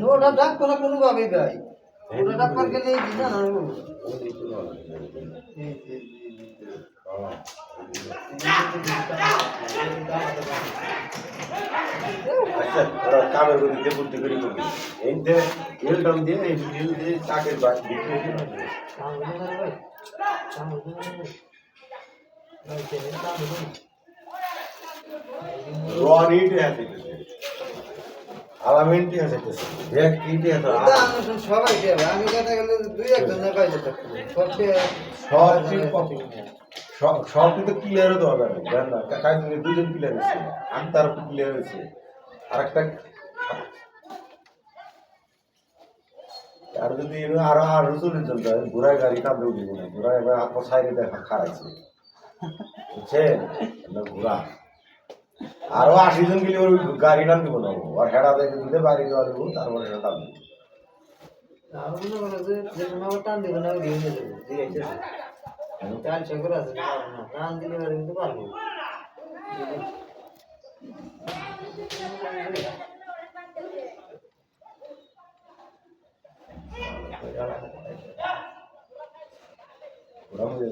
ওটা ডাক করা কোনোভাবেই ভাই ওটা ডাক করকে নেই না না আচ্ছা ওরা কামের গতিতে বুদ্ধি করে করবে এইতে এলডম দিয়ে এই ডিল দিয়ে চাকের বাস বিক্রি করে দেবে রনিটি আছে আলামেন্টি আছে দেখ কিটি আছে সবাই দেবে আমি কথা গেলে দুই একজন না পাইলে সবটি তো ক্লিয়ারও দেওয়া যাবে জান না কাজ দুজন ক্লিয়ার হয়েছে আমি তার উপর ক্লিয়ার হয়েছে আরেকটা আর যদি আরো 40 জন যায় ঘোড়ায় গাড়ি কামড়ে উঠিব না ঘোড়ায় এবার আপনার সাইডে দেখা খারাইছে বুঝছেন ঘোড়া আরো 80 জন গেলে ওই গাড়ি টান দিব না আর হেডা দেখে দুধে বাড়ি দেওয়া দেবো তারপরে হেডা টান দিব টান দেবো না দিয়ে দেবো দিয়ে চাল করে আছে না টান দিলে কিন্তু পারবো ঘোড়া মরে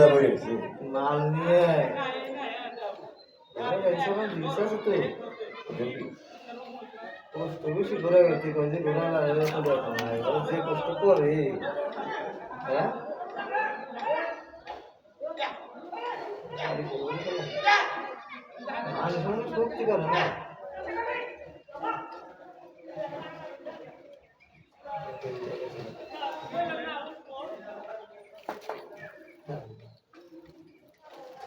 যাবে মাল নিয়ে কষ্ট বেশি ঘোরা গেছে যে ঘোরা যে কষ্ট করে হ্যাঁ মানুষ সত্যি করে না